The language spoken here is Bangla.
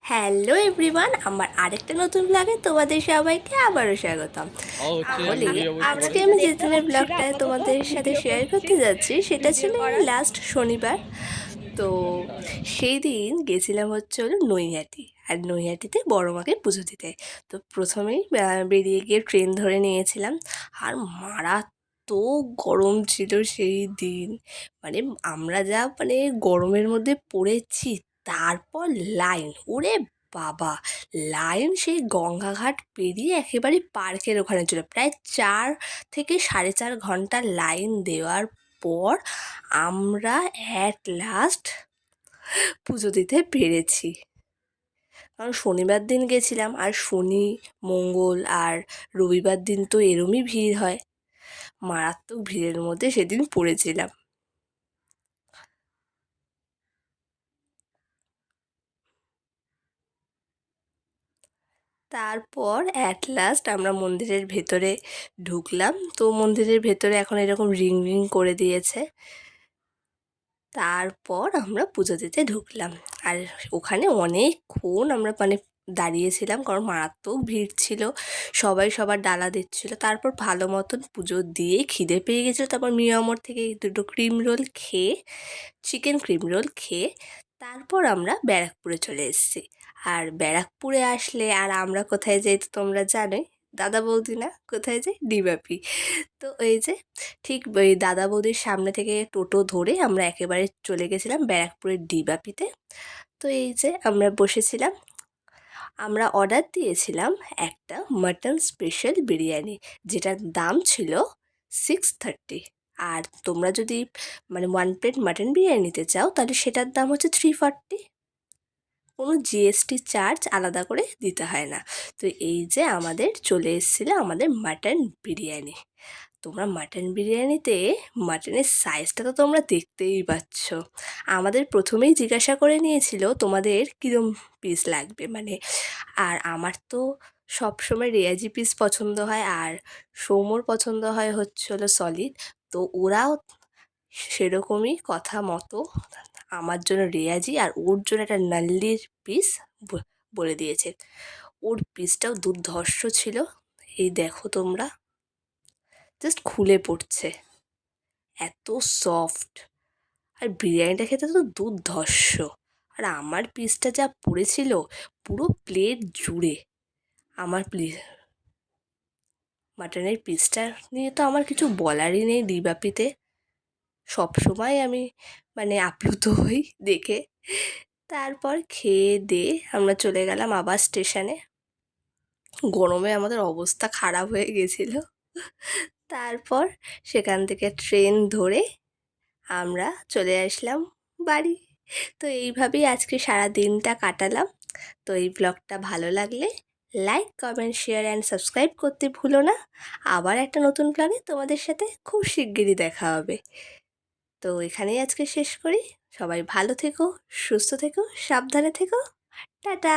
হ্যালো এভরিওয়ান, আমার আরেকটা নতুন ব্লগে তোমাদের সবাইকে আবারও স্বাগতম। তাহলে ভিডিও অবশ্যই আজকে করে। আমি যে থিমের ব্লগটা তোমাদের সাথে শেয়ার করতে যাচ্ছি সেটা ছিল লাস্ট শনিবার। তো সেই দিন গেছিলাম হলো নৈহাটি, আর নৈহাটিতে বড় মাকে পুজো দিতে। তো প্রথমেই বেরিয়ে গিয়ে ট্রেন ধরে নিয়েছিলাম। আর মারাত্মক গরম ছিল সেই দিন, মানে আমরা যা গরমের মধ্যে পড়েছি। তারপর লাইন, ওরে বাবা, লাইন সেই গঙ্গাঘাট পেরিয়ে একেবারে পার্কের ওখানে ছিল। প্রায় 4 থেকে 4.5 ঘন্টা লাইন দেওয়ার পর আমরা অ্যাট লাস্ট পুজো দিতে পেরেছি। কারণ শনিবার দিন গেছিলাম, আর শনি, মঙ্গল আর রবিবার দিন তো এরমই ভিড় হয়। মারাত্মক ভিড়ের মধ্যে সেদিন পড়েছিলাম। তারপর অ্যাট লাস্ট আমরা মন্দিরের ভেতরে ঢুকলাম। তো মন্দিরের ভেতরে এখন এরকম রিং রিং করে দিয়েছে। তারপর আমরা পুজো দিতে ঢুকলাম। আর ওখানে অনেকক্ষণ আমরা দাঁড়িয়েছিলাম, কারণ মারাত্মক ভিড় ছিল। সবাই সবার ডালা দিচ্ছিল। তারপর ভালো মতন পুজো দিয়ে খিদে পেয়ে গেছিলো। তারপর মিয়ামর থেকে 2টো ক্রিম রোল খেয়ে, চিকেন ক্রিম রোল খেয়ে তারপর আমরা ব্যারাকপুরে চলে এসেছি। আর ব্যারাকপুরে আসলে আর আমরা কোথায় যাই তো তোমরা জানোই, দাদা বৌদি না কোথায় যাই, ডিবাপি। তো এই যে ঠিক ওই দাদা বৌদির সামনে থেকে টোটো ধরে আমরা একেবারে চলে গেছিলাম ব্যারাকপুরের ডিবাপিতে। তো এই যে আমরা বসেছিলাম। আমরা অর্ডার দিয়েছিলাম একটা মাটন স্পেশাল বিরিয়ানি, যেটার দাম ছিল 630। আর তোমরা যদি 1 প্লেট মাটন বিরিয়ানি নিতে চাও তাহলে সেটার দাম হচ্ছে 340। কোনো জিএসটি চার্জ আলাদা করে দিতে হয় না। তো এই যে আমাদের চলে এসেছিলো আমাদের মাটন বিরিয়ানি। তোমরা মাটন বিরিয়ানিতে মাটনের সাইজটা তো তোমরা দেখতেই পাচ্ছ। আমাদের প্রথমেই জিজ্ঞাসা করে নিয়েছিল তোমাদের কীরম পিস লাগবে, আর আমার তো সবসময় রেয়াজি পিস পছন্দ হয়, আর সৌম্যর পছন্দ হয় হলো সলিড। তো ওরাও সেরকমই কথা মতো আমার জন্য রেয়াজি আর ওর জন্য একটা নাল্লির পিস বলে দিয়েছে। ওর পিসটাও দুর্ধর্ষ ছিল। এই দেখো তোমরা, জাস্ট খুলে পড়ছে, এত সফট। আর বিরিয়ানিটা খেতে তো দুর্ধর্ষ। আর আমার পিসটা যা পড়েছিল পুরো প্লেট জুড়ে। আমার মাটনের পিসটা নিয়ে তো আমার কিছু বলারই নেই। ডিবাপিতে সবসময় আমি আপ্লুত হই দেখে। তারপর খেয়ে দিয়ে আমরা চলে গেলাম আবার স্টেশনে। গরমে আমাদের অবস্থা খারাপ হয়ে গেছিলো। তারপর সেখান থেকে ট্রেন ধরে আমরা চলে আসলাম বাড়ি। তো এইভাবেই আজকে সারা দিনটা কাটালাম। তো এই ব্লগটা ভালো লাগলে like, comment, share and subscribe করতে ভুলো না। আবার একটা নতুন ব্লগে তোমাদের সাথে খুব শিগগিরই দেখা হবে। তো এখানেই আজকে শেষ করি। সবাই ভালো থেকো, সুস্থ থেকো, সাবধানে থেকো। টাটা।